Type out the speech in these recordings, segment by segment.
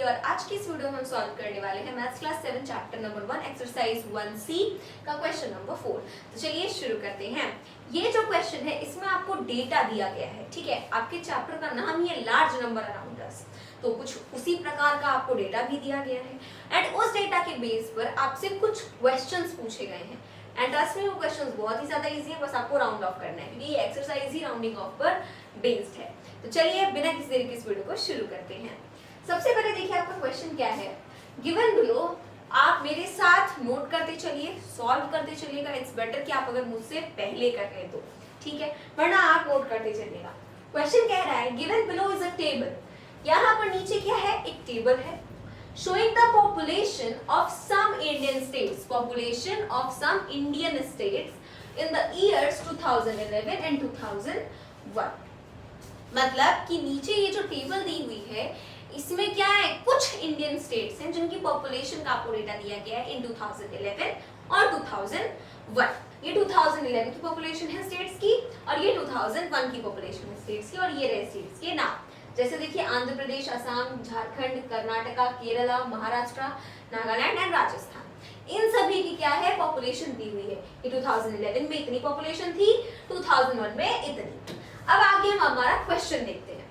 और आज की इस वीडियो में हम सॉल्व करने वाले हैं maths class 7 chapter number 1 exercise 1C का क्वेश्चन नंबर 4। तो चलिए शुरू करते हैं। ये जो क्वेश्चन है इसमें आपको डेटा दिया गया है, ठीक है। आपके चैप्टर का नाम ये लार्ज नंबर अराउंड अस, तो कुछ उसी प्रकार का आपको डेटा भी दिया गया है एंड उस डेटा के बेस पर आपसे कुछ क्वेश्चंस पूछे गए हैं एंड ट्रस्ट मी वो क्वेश्चंस बहुत ही ज्यादा इजी है, बस आपको राउंड ऑफ करना है क्योंकि ये एक्सरसाइज ही राउंडिंग ऑफ पर बेस्ड है। तो चलिए बिना किसी देरी के इस वीडियो को शुरू करते हैं। सबसे पहले देखिए आपका क्वेश्चन क्या है, गिवन बिलो। आप मेरे साथ नोट करते चलिए, सॉल्व करते चलिएगा। इट्स बेटर कि आप अगर मुझसे पहले कर लें तो ठीक है, वरना आप नोट करते चलिएगा। क्वेश्चन कह रहा है given below is a table. यहाँ पर नीचे क्या है, एक टेबल है showing the population of some Indian states, population of some Indian states in the years 2011 and 2001। मतलब कि नीचे ये जो टेबल दी हुई है इसमें क्या है, कुछ इंडियन स्टेट्स हैं जिनकी पॉपुलेशन का आपको डेटा दिया गया है इन 2011 और 2001। ये 2011 की पॉपुलेशन है स्टेट्स की और ये 2001 की पॉपुलेशन है स्टेट्स की, और ये रहे स्टेट्स के नाम। जैसे देखिए आंध्र प्रदेश, असम, झारखंड, कर्नाटका, केरला, महाराष्ट्र, नागालैंड एंड राजस्थान। इन सभी की क्या है, पॉपुलेशन दी हुई है। ये 2011 में इतनी पॉपुलेशन थी, 2001 में इतनी। अब आगे हम हमारा क्वेश्चन देखते हैं।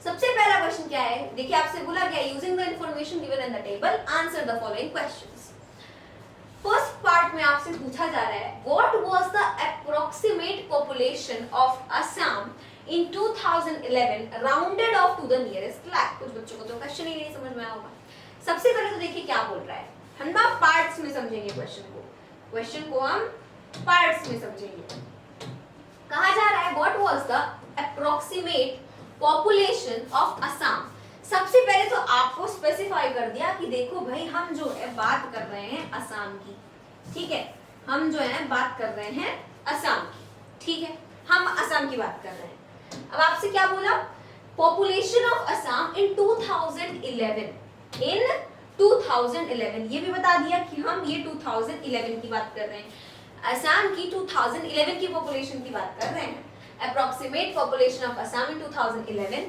सबसे पहला क्वेश्चन क्या है, देखिए आपसे बोला गया using the information given in the table answer the following questions. First part में आपसे पूछा जा रहा है what was the approximate population of Assam in 2011 rounded off to the nearest lakh। कुछ बच्चों को तो क्वेश्चन ही नहीं समझ में आया होगा। सबसे पहले तो देखिए क्या बोल रहा है, हम ना पार्ट्स में समझेंगे क्वेश्चन को हम पार्ट्स में समझेंगे। कहा जा रहा है what was the approximate population of Assam. सबसे पहले तो आपको स्पेसिफाई कर दिया कि देखो भाई हम जो है बात कर रहे हैं असम की, ठीक है। हम जो है बात कर रहे हैं असम की, ठीक है, हम असम की बात कर रहे हैं। अब आपसे क्या बोला, पॉपुलेशन ऑफ असम इन 2011। इन 2011 ये भी बता दिया कि हम ये 2011 की बात कर रहे हैं, असम की 2011 की पॉपुलेशन की बात कर रहे हैं। Approximate population of Assam in 2011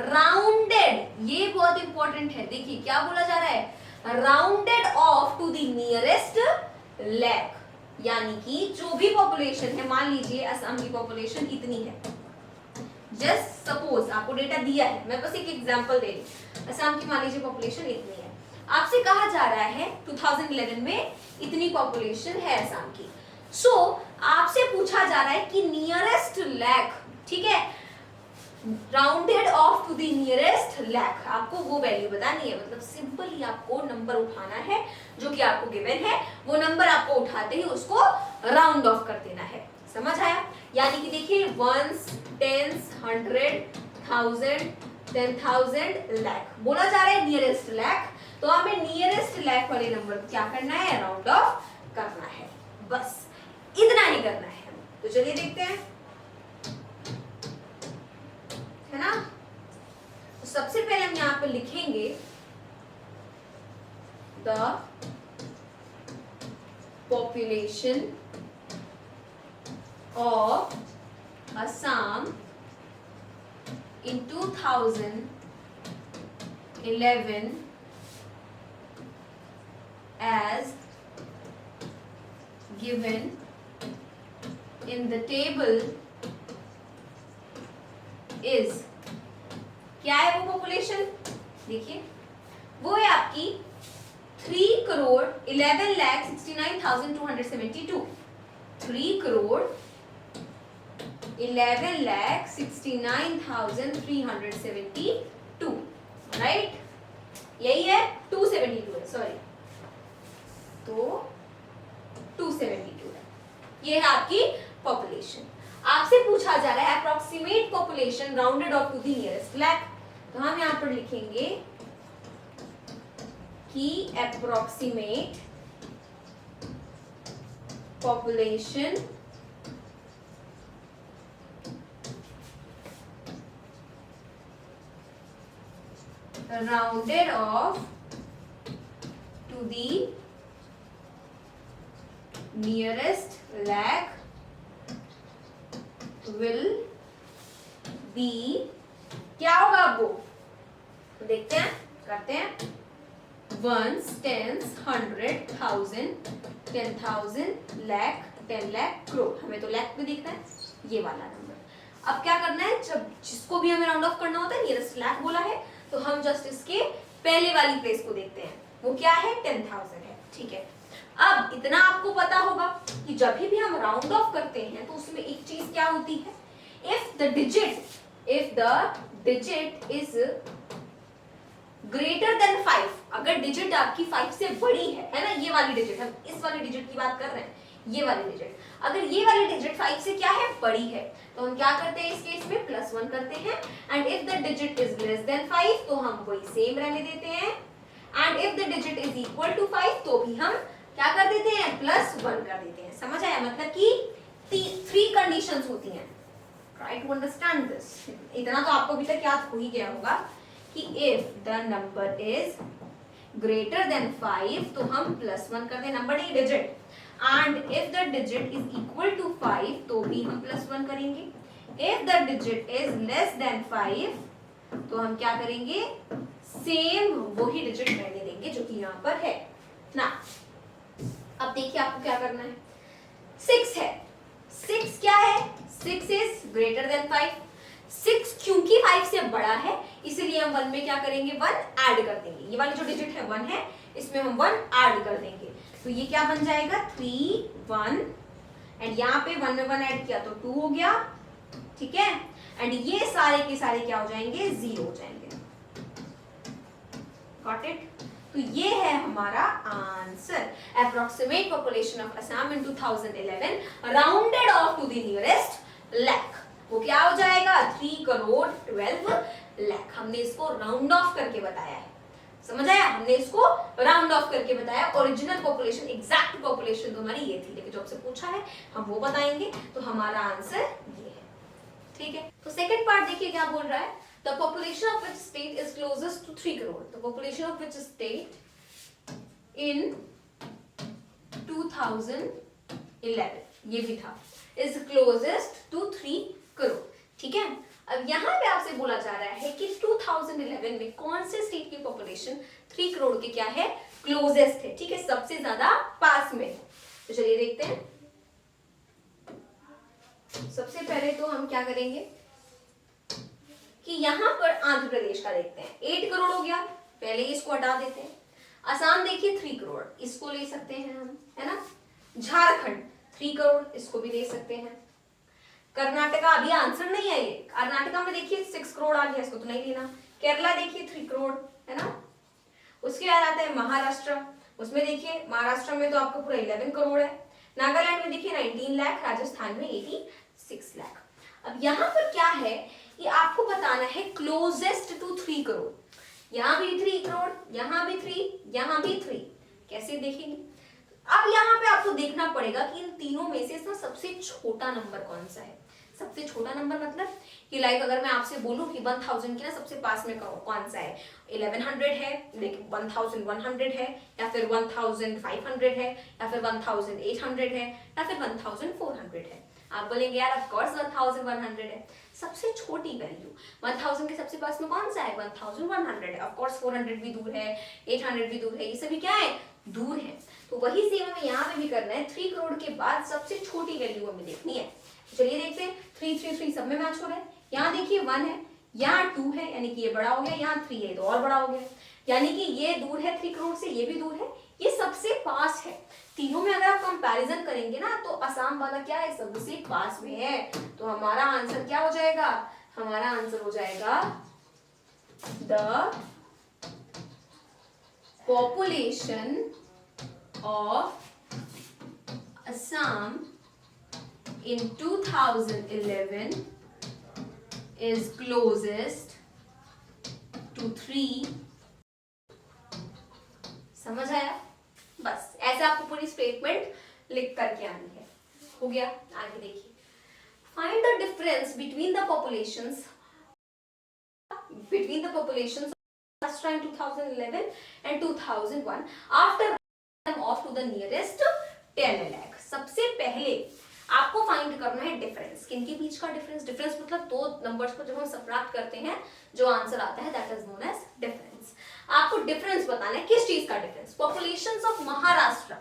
rounded, ये बहुत इंपॉर्टेंट है। देखिए क्या बोला जा रहा है, rounded off to the nearest lakh, यानी कि जो भी पॉपुलेशन है, मान लीजिए असम की पॉपुलेशन इतनी है, जस्ट सपोज आपको डेटा दिया है, मैं बस एक एग्जांपल दे रही हूं, असम की मान लीजिए पॉपुलेशन इतनी है। आपसे कहा जा रहा है 2011 में इतनी पॉपुलेशन है असम की। सो आपसे पूछा जा रहा है कि नियरेस्ट लैक, ठीक है, rounded off to the nearest lakh, आपको वो वैल्यू बतानी है। मतलब सिंपली आपको नंबर उठाना है जो कि आपको गिवन है, वो नंबर आपको उठाते ही उसको राउंड ऑफ कर देना है। समझ आया? यानी कि देखिए वंस, टेंस, 100, 1000, 10,000, लाख बोला जा रहा है नियरेस्ट लैक, तो हमें नियरेस्ट लैक वाले नंबर को क्या करना है, राउंड ऑफ करना है। बस इतना ही करना है। तो चलिए देखते हैं, है ना। तो सबसे पहले हम यहाँ पे लिखेंगे the population of Assam in 2011 as given in the table is, क्या है वो पॉपुलेशन, देखिए वो है आपकी 3,11,69,272। 3,11,69,372, राइट, यही है, 272 है, सॉरी, तो 272 है, ये है आपकी पॉपुलेशन। आपसे पूछा जा रहा है approximate population rounded off to the nearest lakh, तो हम यहां पर लिखेंगे कि approximate population rounded off to the nearest lakh will be, क्या होगा आपको, देखते हैं, करते हैं। ones, tens, 100, 1000, 10,000, lakh, 10 lakh, crore. हमें तो लाख में दिखना है, ये वाला नंबर। अब क्या करना है, जब जिसको भी हमें राउंड ऑफ करना होता है, नियरेस्ट लाख बोला है तो हम जस्ट इसके पहले वाली प्लेस को देखते हैं, वो क्या है 10,000 है, ठीक है। अब इतना आपको पता होगा कि जब भी हम राउंड ऑफ करते हैं तो उसमें एक चीज क्या होती है, if the digit is greater than 5, अगर डिजिट आपकी 5 से बड़ी है ना, ये वाली डिजिट, हम इस वाली डिजिट की बात कर रहे हैं, ये वाली डिजिट, अगर ये वाली डिजिट 5 से क्या है, बड़ी है, तो हम क्या करते हैं इस केस में +1 करते हैं। And if the digit is less than 5 तो हम वही सेम रहने देते हैं। And if the digit is equal to 5 तो भी हम क्या कर देते हैं, +1 कर देते हैं। समझ आया, मतलब कि 3 कंडीशंस होती हैं। Try to understand this. इतना तो आपको अभी तक याद हो ही गया होगा कि if the number is greater than 5 तो हम +1 करते हैं, नंबर नहीं digit. And if the digit is equal to 5 तो भी हम +1 करेंगे। If the digit is less than 5 तो हम क्या करेंगे, सेम वही डिजिट रहने देंगे जो कि यहाँ पर है ना। अब देखिए आपको क्या करना है, 6 है, 6 क्या है, 6 इज ग्रेटर देन 5। 6 क्योंकि 5 से बड़ा है इसलिए हम 1 में क्या करेंगे, 1 ऐड कर देंगे। ये वाली जो डिजिट है 1 है, इसमें हम 1 ऐड कर देंगे, तो ये क्या बन जाएगा 3 1, एंड यहाँ पे 1 में 1 ऐड किया तो 2 हो गया, ठीक है। एंड ये सारे के सारे क्या हो जाएंगे, 0 हो जाएंगे। Got it. तो ये है हमारा answer. Approximate population of Assam in 2011 rounded off to the nearest lakh, वो क्या हो जाएगा 3 करोड़ 12 लाख। हमने इसको राउंड ऑफ करके बताया है, समझ आया, हमने इसको राउंड ऑफ करके बताया। ओरिजिनल पॉपुलेशन, एग्जैक्ट पॉपुलेशन तो हमारी ये थी, लेकिन जो आपसे पूछा है हम वो बताएंगे, तो हमारा आंसर ये है, ठीक है। तो सेकंड पार्ट देखिए क्या बोल रहा है, the population of which state is closest to 3 crore, the population of which state in 2011, ये भी था, is closest to 3 crore, ठीक है। अब यहाँ पे आपसे बोला जा रहा है कि 2011 में कौन से स्टेट की पॉपुलेशन 3 करोड़ के क्या है, क्लोजेस्ट है, ठीक है, सबसे ज्यादा पास में। तो चलिए देखते हैं। सबसे पहले तो हम क्या करेंगे कि यहाँ पर आंध्र प्रदेश का देखते हैं, 8 करोड़ हो गया, पहले इसको हटा देते हैं। असम देखिए 3 करोड़, इसको ले सकते हैं हम, है ना। झारखंड 3 करोड़, इसको भी ले सकते हैं। कर्नाटका अभी आंसर नहीं है ये, कर्नाटका में देखिए 6 करोड़ आ गया, इसको तो नहीं लेना। केरला देखिए 3 करोड़, है ना। उसके बाद आता है महाराष्ट्र, उसमें देखिए महाराष्ट्र में तो आपको पूरा 11 करोड़ है। नागालैंड में देखिए 19 लाख, राजस्थान में 86 लाख। अब यहाँ पर क्या है कि आपको बताना है क्लोजेस्ट टू 3 करोड़, यहाँ भी 3 करोड़, यहाँ भी 3, यहाँ भी 3, कैसे देखेंगे। अब यहाँ पे आपको देखना पड़ेगा कि इन तीनों में से इसमें सबसे छोटा नंबर कौन सा है। सबसे छोटा नंबर मतलब कि लाइक अगर मैं आपसे बोलूं कि 1000 की ना सबसे पास में कौन सा है, 1100 है, लेकिन 1100 है, या फिर 1500 है, या फिर 1800 है, या फिर 1400 है। आप बोलेंगे यार ऑफ कोर्स 1100 है, सबसे छोटी वैल्यू 1000 के सबसे पास में कौन सा है, 1100 है। ऑफ कोर्स 400 भी दूर है, 800 भी दूर है, ये सभी क्या है, दूर है। तो वही सेम हमें यहाँ पे भी करना है, 3 करोड़ के बाद सबसे छोटी वैल्यू हमें देखनी है। चलिए देखते हैं, 3 3 3 सब में मैच हो रहा है। यहाँ देखिए 1 है, यहाँ 2 है, यानी कि ये बड़ा हो गया, यहाँ 3 है तो और बड़ा हो गया, यानी कि ये दूर है 3 करोड़ से, ये भी दूर है, ये सबसे पास है। तीनों में अगर आप कंपैरिजन करेंगे ना तो असम वाला क्या है, सबसे पास में है। तो हमारा आंसर क्या हो जाएगा, हमारा आंसर हो जाएगा the population of Assam in 2011 is closest to 3। समझ आया, बस ऐसे आपको पूरी स्टेटमेंट लिख करके आनी है। हो गया, आगे देखिए, find the difference between the populations Maharashtra in 2011 and 2001 after off to the nearest 10 lakh। सबसे पहले आपको फाइंड करना है डिफरेंस, किनके बीच का डिफरेंस। डिफरेंस मतलब दो नंबर्स को जब हम सबट्रैक्ट करते हैं जो आंसर आता है that is known age difference. आपको डिफरेंस बताना है। किस चीज का difference? Populations of Maharashtra,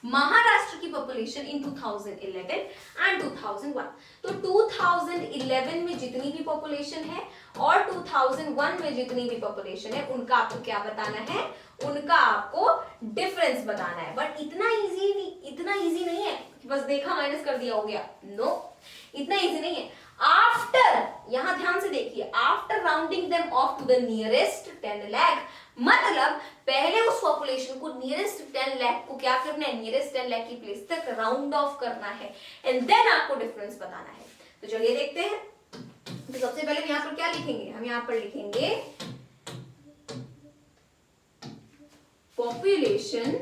Maharashtra की पॉपुलेशन इन 2011 एंड 2001। तो 2011 में जितनी भी पॉपुलेशन है और 2001 में जितनी भी पॉपुलेशन है, उनका आपको क्या बताना है? उनका आपको डिफरेंस बताना है। बट इतना इजी नहीं है कि बस देखा माइनस कर दिया हो गया। नो, इतना इजी नहीं है। आफ्टर, यहां ध्यान से देखिए, after rounding them off to the nearest 10 lakh, मतलब पहले उस पॉपुलेशन को नियरेस्ट 10 लाख को क्या करना है? नियरेस्ट 10 लाख की प्लेस तक राउंड ऑफ करना है एंड देन आपको डिफरेंस बताना है। तो चलिए देखते हैं। तो सबसे पहले यहां पर क्या लिखेंगे? हम यहां पर लिखेंगे पॉपुलेशन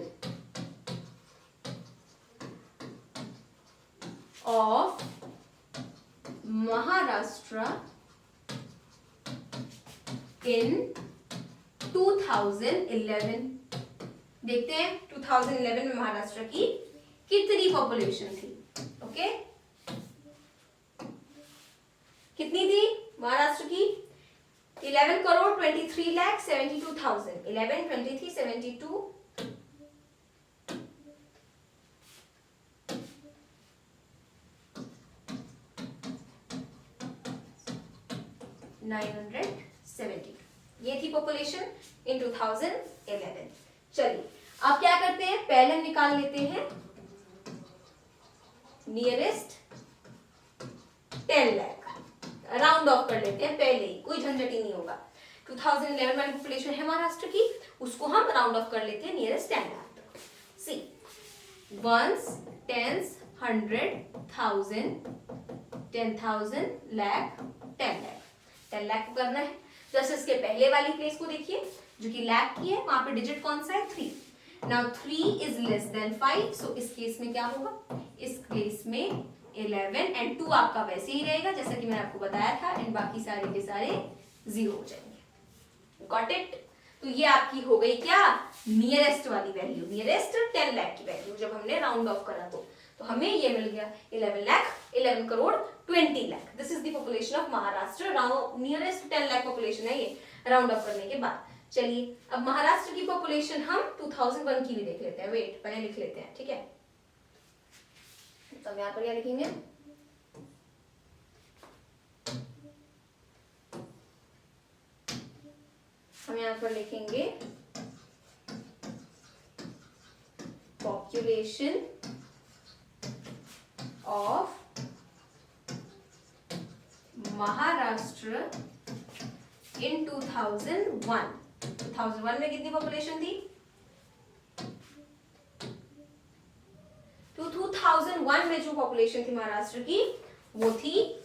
ऑफ महाराष्ट्र इन 2011। देखते हैं 2011 में महाराष्ट्र की कितनी पॉपुलेशन थी। ओके, कितनी थी महाराष्ट्र की? 11,23,72,000। 11, 23, 72 972, ये थी पॉपुलेशन इन 2011। चलिए अब क्या करते हैं? पहले हम निकाल लेते हैं नियरेस्ट 10 लाख, राउंड ऑफ कर लेते हैं पहले ही, कोई झंझट ही नहीं होगा। 2011 वाली पॉपुलेशन है महाराष्ट्र की, उसको हम राउंड ऑफ कर लेते हैं नियरेस्ट 10 लाख तक। सी, वंस, टेंस, 100, 1000, 10,000, लाख, 10 लाख। 10 लाख को करना है। जैसे इसके पहले वाली प्लेस को देखिए जो कि लाख की है, वहां पे डिजिट कौन सा है? 3। नाउ 3 इज लेस देन 5, सो इस केस में क्या होगा? इस केस में 11 एंड 2 आपका वैसे ही रहेगा जैसा कि मैंने आपको बताया था, एंड बाकी सारे के सारे 0 हो जाएंगे। Got it? तो ये आपकी हो गई क्या? नियरेस्ट वाली वैल्यू, नियरेस्ट 10 लाख की वैल्यू जब हमने राउंड ऑफ करा तो हमें ये मिल गया 11 crore 20 lakh. This is the population of Maharashtra. Nearest 10 lakh population है ये राउंड ऑफ करने के बाद। चलिए अब महाराष्ट्र की पॉपुलेशन हम 2001 की भी देख लेते हैं। वेट, पहले लिख लेते हैं, ठीक है? तो हम यहाँ पर क्या लिखेंगे? हम यहाँ पर लिखेंगे पॉपुलेशन ऑफ महाराष्ट्र इन 2001। 2001 में कितनी पॉपुलेशन थी? तो 2001 में जो पॉपुलेशन थी महाराष्ट्र की वो थी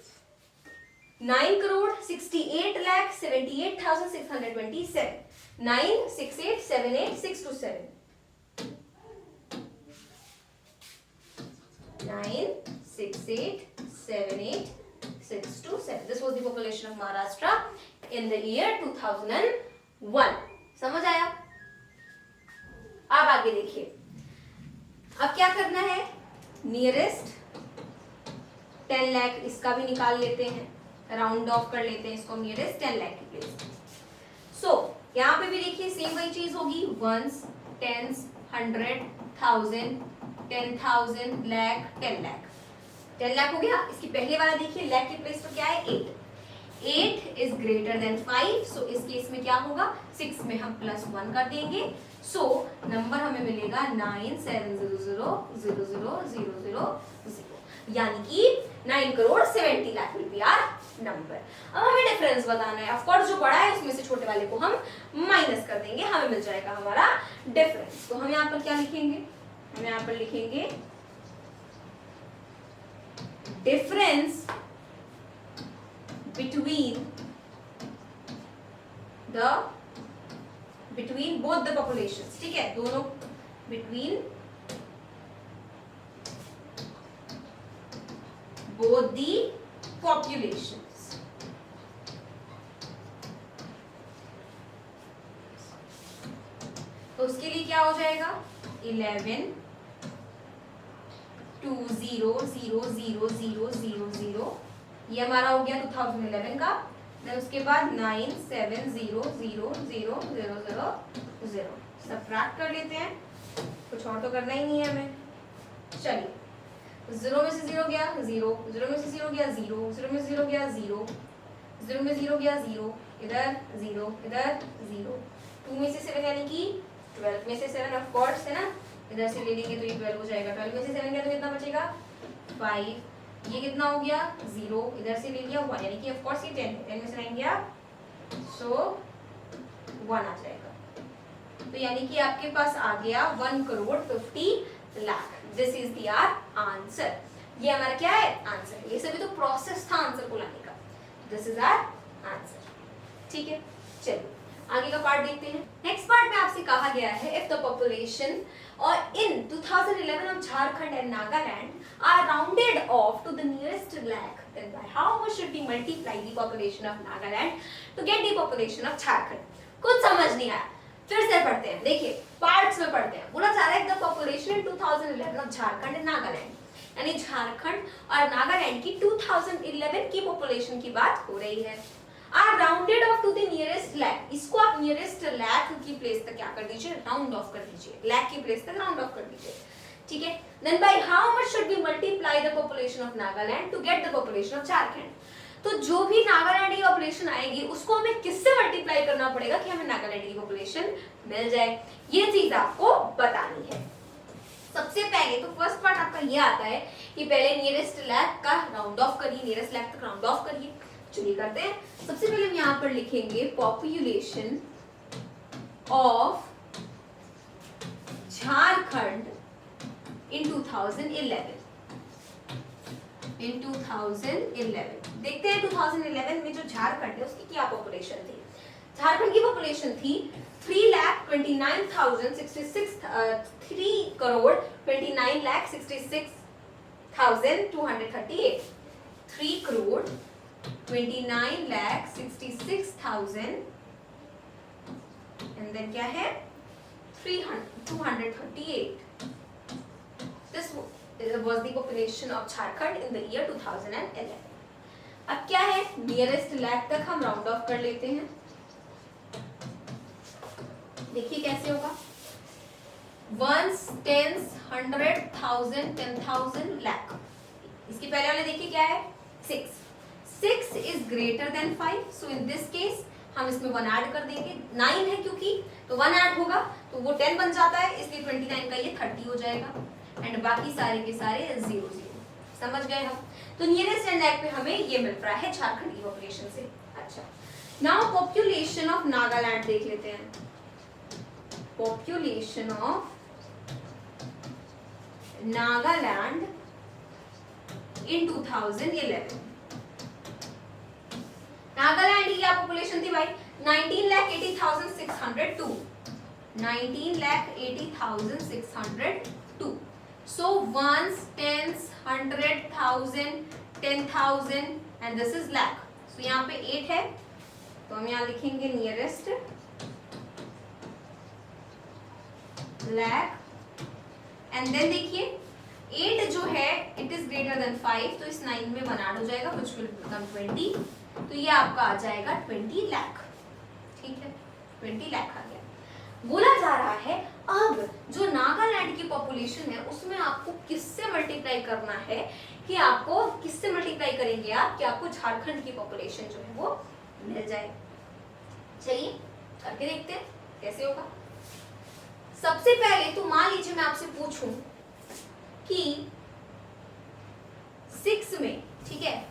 9,68,78,627। 968,78,627 968,78,627। This was the population of Maharashtra in the year 2001. समझ आया? अब आगे देखिए, अब क्या करना है? नियरेस्ट 10 लाख, इसका भी निकाल लेते हैं, राउंड ऑफ कर लेते हैं इसको नियरेस्ट 10 लाख की प्लेस। सो यहाँ पे भी देखिए सेम वही चीज होगी, वंस, टेंस, 100, 1000, 10,000, लाख, 10 लाख। 10 लाख हो गया। इसकी पहले वाला देखिए, लाख की प्लेस पर क्या है? 8। 8 इज ग्रेटर देन 5, सो इस केस में क्या होगा? 6 में हम +1 कर देंगे, सो नंबर हमें मिलेगा 9,700,000, यानी कि 9 crore 70 lakh will be our number. अब हमें डिफरेंस बताना है। ऑफ कोर्स जो बड़ा है उसमें से छोटे वाले को हम माइनस कर देंगे, हमें मिल जाएगा हमारा डिफरेंस। तो हम यहाँ पर क्या लिखेंगे? हम यहाँ पर लिखेंगे difference between both the populations, ठीक है? दोनों between both the populations। तो उसके लिए क्या हो जाएगा? 11,20,0,0,0,0, ये हमारा हो गया 2011 का। देन उसके बाद 9,700,0,0,0,0, 0। सबट्रैक्ट कर लेते हैं, कुछ और तो करना ही नहीं है हमें। चलिए 0 में से 0 गया 0, 0 में से 0 गया 0, 0 में से 0 गया 0, 0 में 0 गया 0, इधर 0, इधर 0। 2 में से 7 यानी कि 12 में से 7 ऑफ कोर्स है ना, इधर से ले लेंगे तो ये 12 हो जाएगा। 12 में से 7 गया तो कितना बचेगा 5। ये कितना हो गया 0, इधर से ले लिया 1 यानी कि ऑफ कोर्स ये 10 है। 10 में से 9 गया सो 1 आ जाएगा। तो यानी कि आपके पास आ गया 1,50,00,000। This is the answer. ये हमारा क्या है आंसर। ये सभी तो प्रोसेस था आंसर को लाने का। This is our answer. ठीक है, चलिए आगे का पार्ट देखते हैं। नेक्स्ट पार्ट में आपसे कहा गया है इफ द पॉपुलेशन और इन 2011 of Jharkhand and Nagaland are rounded off to the nearest lakh, then by how much should we multiply the population of Nagaland to get the population of Jharkhand? कुछ समझ नहीं आया, फिर से पढ़ते हैं। देखिए पार्ट्स में पढ़ते हैं। बोला जा रहा है the population in 2011 of Jharkhand and Nagaland, यानी झारखंड और नागालैंड की 2011 की पॉपुलेशन की बात हो रही है। Are rounded off to the nearest lakh, इसको आप नियरेस्ट लैक की प्लेस तक क्या कर दीजिए राउंड ऑफ कर दीजिए, लैक की प्लेस तक राउंड ऑफ कर दीजिए। ठीक है, then by how much should we multiply the population of Nagaland to get the population of Jharkhand. तो जो भी नागालैंड की पॉपुलेशन आएगी उसको हमें किससे मल्टीप्लाई करना पड़ेगा कि हमें नागालैंड की पॉपुलेशन मिल जाए, ये चीज आपको बतानी है। सबसे पहले तो फर्स्ट पार्ट आपका ये आता है कि पहले नियरेस्ट लैक का राउंड ऑफ करिए, नियरेस्ट लैक तक राउंड ऑफ करिए। चलिए करते हैं। सबसे पहले हम यहाँ पर लिखेंगे पॉपुलेशन ऑफ झारखंड इन 2011। इन 2011 देखते हैं 2011 में जो झारखंड है उसकी क्या पॉपुलेशन थी। झारखंड की पॉपुलेशन थी 3,29,066 3,29,66,238 3,29,66,000 एंड देन क्या है 238। This was the population of Jharkhand in the year 2011। अब क्या है नियरेस्ट लैक तक हम राउंड ऑफ कर लेते हैं। देखिए कैसे होगा 1s, 10s, 100,000, 10,000, lakh। इसके पहले वाले देखिए क्या है 6 is greater than 5, so in this case हम इसमें 1 ऐड कर देंगे। 9 है क्योंकि तो 1 ऐड होगा तो वो 10 बन जाता है, इसलिए 29 का ये 30 हो जाएगा एंड बाकी सारे के सारे 0 0। समझ गए हम। तो नियरेस्ट एंड लैक पे हमें ये मिल रहा है झारखंड की पॉपुलेशन से। अच्छा, नाउ पॉपुलेशन ऑफ नागालैंड देख लेते हैं। पॉपुलेशन ऑफ नागालैंड इन 2011। नागालैंड की क्या पॉपुलेशन थी भाई 19,80,602। 19,80,602। So 1s, 10s, 100,000, 10,000 and this is lakh. So यहाँ पे 8 है तो हम यहाँ लिखेंगे नियरेस्ट लैक एंड देन देखिए 8 जो है इट इज ग्रेटर देन 5 तो इस 9 में 1 ऐड हो जाएगा which will become 20। तो ये आपका आ जाएगा 20 लाख। ठीक है 20 लाख आ गया। बोला जा रहा है अब जो नागालैंड की पॉपुलेशन है उसमें आपको किससे मल्टीप्लाई करना है कि आपको किससे मल्टीप्लाई करेंगे आप कि आपको झारखंड की पॉपुलेशन जो है वो मिल जाए। चलिए करके देखते हैं कैसे होगा। सबसे पहले तो मान लीजिए मैं आपसे पूछूं कि 6 में, ठीक है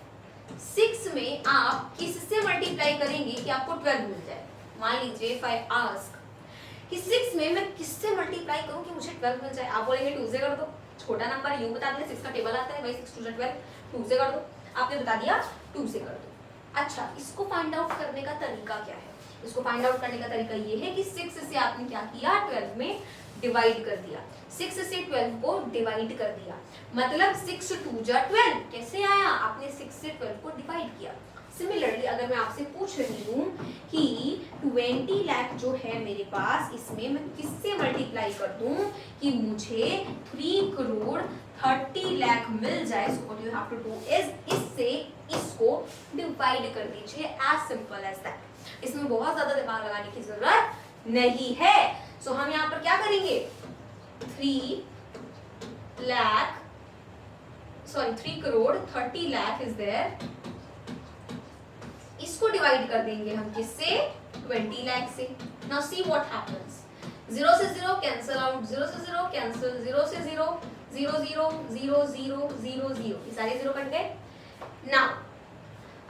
6 में आप किससे मल्टीप्लाई करेंगे कि आपको 12 मिल जाए। मान लीजिए इफ आई आस्क कि 6 में मैं किससे मल्टीप्लाई करूं कि मुझे 12 मिल जाए। आप बोलेंगे 2 से कर दो, छोटा नंबर यूं बता दिया 6 का टेबल आता है भाई 6 2 12, 2 से कर दो। आपने बता दिया 2 से कर दो। अच्छा, इसको फाइंड आउट करने का तरीका क्या है। इसको फाइंड आउट करने का तरीका ये है कि 6 से आपने क्या किया 12 में डिवाइड कर दिया। 6 से 12 को डिवाइड कर दिया मतलब 6 2 जा 12। कैसे आया आपने 6 से 12 को डिवाइड किया। सिमिलरली अगर मैं आपसे पूछ रही हूँ कि 20 लाख जो है मेरे पास इसमें मैं किससे मल्टीप्लाई कर दूं कि मुझे 3,30,00,000 मिल जाए। So what you have to do is इससे इसको डिवाइड कर दीजिए एज सिंपल एज दैट। इसमें बहुत ज्यादा दिमाग लगाने की जरूरत नहीं है। सो हम यहाँ पर क्या करेंगे 3 करोड़ 30 लाख इज देयर, इसको डिवाइड कर देंगे हम किससे 20 लाख से। नाउ सी व्हाट हैपेंस, 0 से 0 कैंसिल आउट, 0 से 0 कैंसिल, 0 से 0 0 0 0 0 0 0, ये सारे 0 कट गए। नाउ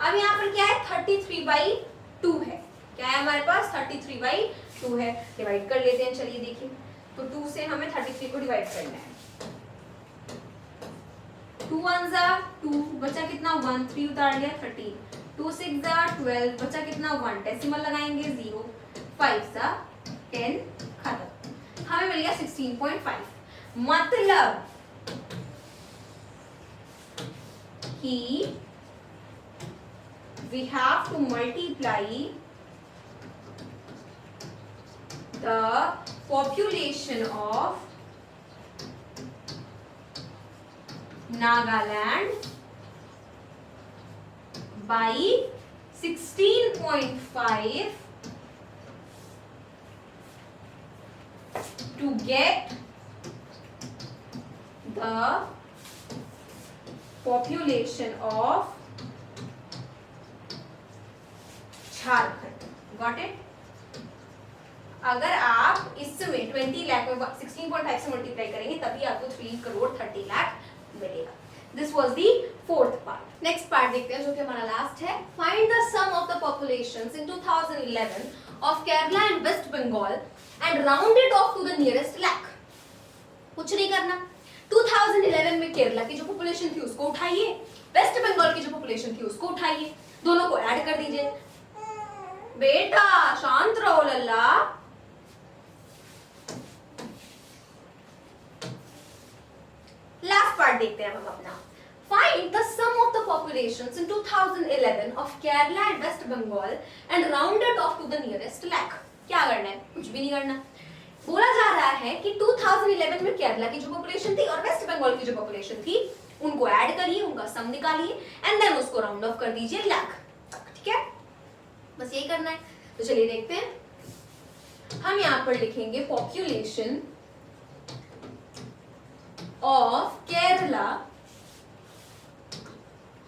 अब यहाँ पर क्या है 33/2 है, क्या है हमारे पास 33/2 है, डिवाइड कर लेते हैं। चलिए देखिए, तो 2 से हमें 33 को डिवाइड करना है। 2 1 जा 2, बचा कितना 1, 3 उतार लिया 13, 2 6 जा 12, बचा कितना 1, डेसिमल लगाएंगे 0, 5 जा 10, खत्म, हमें मिल गया 16.5। मतलब कि we have to multiply the population of Nagaland by 16.5 to get the population of Jharkhand. Got it? अगर आप इसमें 20 लाख में 16.5 से मल्टीप्लाई करेंगे तभी आपको 3 करोड़ 30 लाख मिलेगा। This was the fourth part. Next part देखते हैं जो कि हमारा लास्ट है। Find the sum of the populations in 2011 of Kerala and West Bengal and round it off to the nearest lakh. कुछ नहीं करना, 2011 में केरला की जो पॉपुलेशन थी उसको उठाइए, वेस्ट बंगाल की जो पॉपुलेशन थी उसको उठाइए, दोनों को ऐड कर दीजिए। बेटा शांत रहो लल्ला। लास्ट पार्ट देखते हैं हम अपना। Find the sum of the populations in 2011 of Kerala and West Bengal and round it off to the nearest lakh. क्या करना है? कुछ भी नहीं करना। बोला जा रहा है कि 2011 में केरला की जो पॉपुलेशन थी और वेस्ट बंगाल की जो पॉपुलेशन थी उनको ऐड करिए, उनका सम निकालिए एंड देन उसको राउंड ऑफ कर दीजिए लाख। ठीक है, बस यही करना है। तो चलिए देखते हैं। हम यहां पर लिखेंगे पॉपुलेशन ऑफ केरला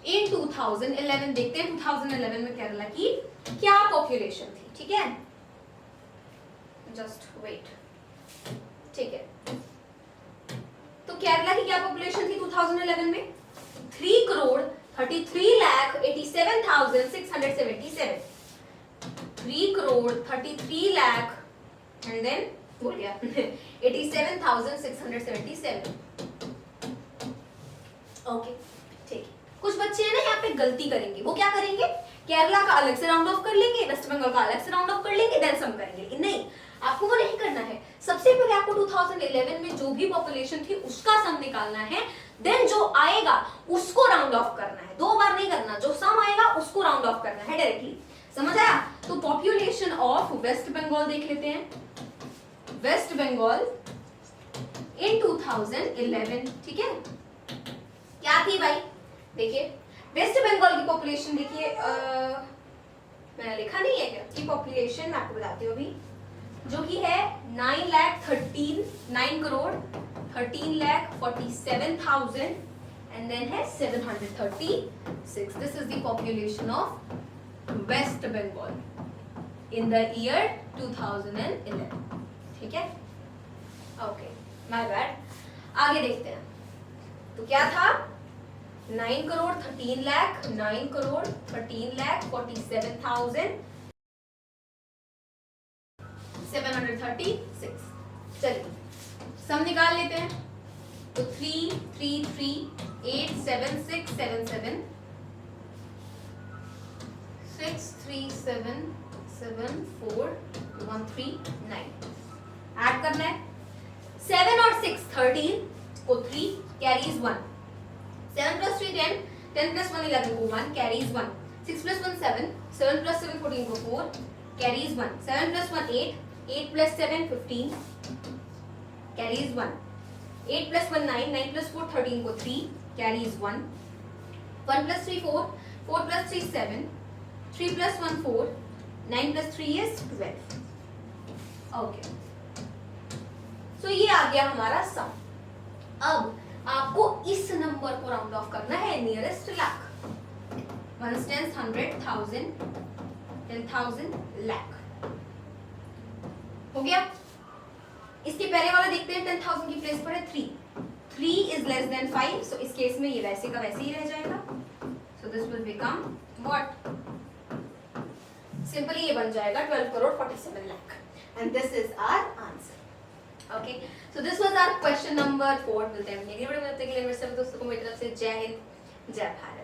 इन 2011। देखते हैं 2011 में केरला की क्या पॉपुलेशन थी। ठीक है, जस्ट वेट। ठीक है, तो केरला की क्या पॉपुलेशन थी 2011 में? 3 करोड़ 33,87,677। 3 करोड़ 33 लाख एंड देन बोल गया 87,677। ओके ठीक है। कुछ बच्चे हैं ना यहाँ पे गलती करेंगे। वो क्या करेंगे? केरला का अलग से राउंड ऑफ कर लेंगे, वेस्ट बंगाल का अलग से राउंड ऑफ कर लेंगे, देन सम करेंगे। नहीं, आपको वो नहीं करना है। सबसे पहले आपको 2011 में जो भी पॉपुलेशन थी उसका सम निकालना है, देन जो आएगा उसको राउंड ऑफ करना है। 2 बार नहीं करना, जो सम आएगा उसको राउंड ऑफ करना है डायरेक्टली। समझ आया? तो पॉपुलेशन ऑफ वेस्ट बंगाल देख लेते हैं। वेस्ट बंगाल इन 2011। ठीक है, क्या थी भाई? देखिए वेस्ट बंगाल की पॉपुलेशन देखिए, मैंने लिखा नहीं है क्या की पॉपुलेशन, मैं आपको बताती हूँ अभी, जो कि है 9 करोड़ 13,47,000 एंड देन है 736। This is the population of West Bengal in the year 2011। ठीक है, ओके, माय बैड। आगे देखते हैं। तो क्या था? 9 करोड़ 13 लाख 9 करोड़ 13,47,736। चलिए सम निकाल लेते हैं। तो 333,876,77 637,74139 ऐड करना है। 7 और 6 13 को 3 कैरीज 1, 7 plus 3 10, 10 plus 1 11 को 1 carries 1, 6 plus 1 7, 7 plus 7 14 को 4 carries 1, 7 plus 1 8, 8 plus 7 15 carries 1, 8 plus 1 9, 9 plus 4 13 को 3 carries 1, 1 plus 3 4, 4 plus 3 7, 3 plus 1 4, 9 plus 3 is 12. Okay. ये आ गया हमारा सम। अब आपको इस नंबर को राउंड ऑफ करना है नियरेस्ट लाख। 1 10 100 1000 10,000 लाख हो गया। इसके पहले वाला देखते हैं, 10,000 की प्लेस पर है 3 इज लेस देन 5, सो इस केस में ये वैसे का वैसे ही रह जाएगा। So this will become what, simply ये बन जाएगा 12 crore 47 lakh and this is our answer. Okay, so this was our question number 4। मिलते हैं अगली वीडियो में, तब तक के लिए मेरे सभी दोस्तों को मेरी तरफ से जय हिंद जय भारत।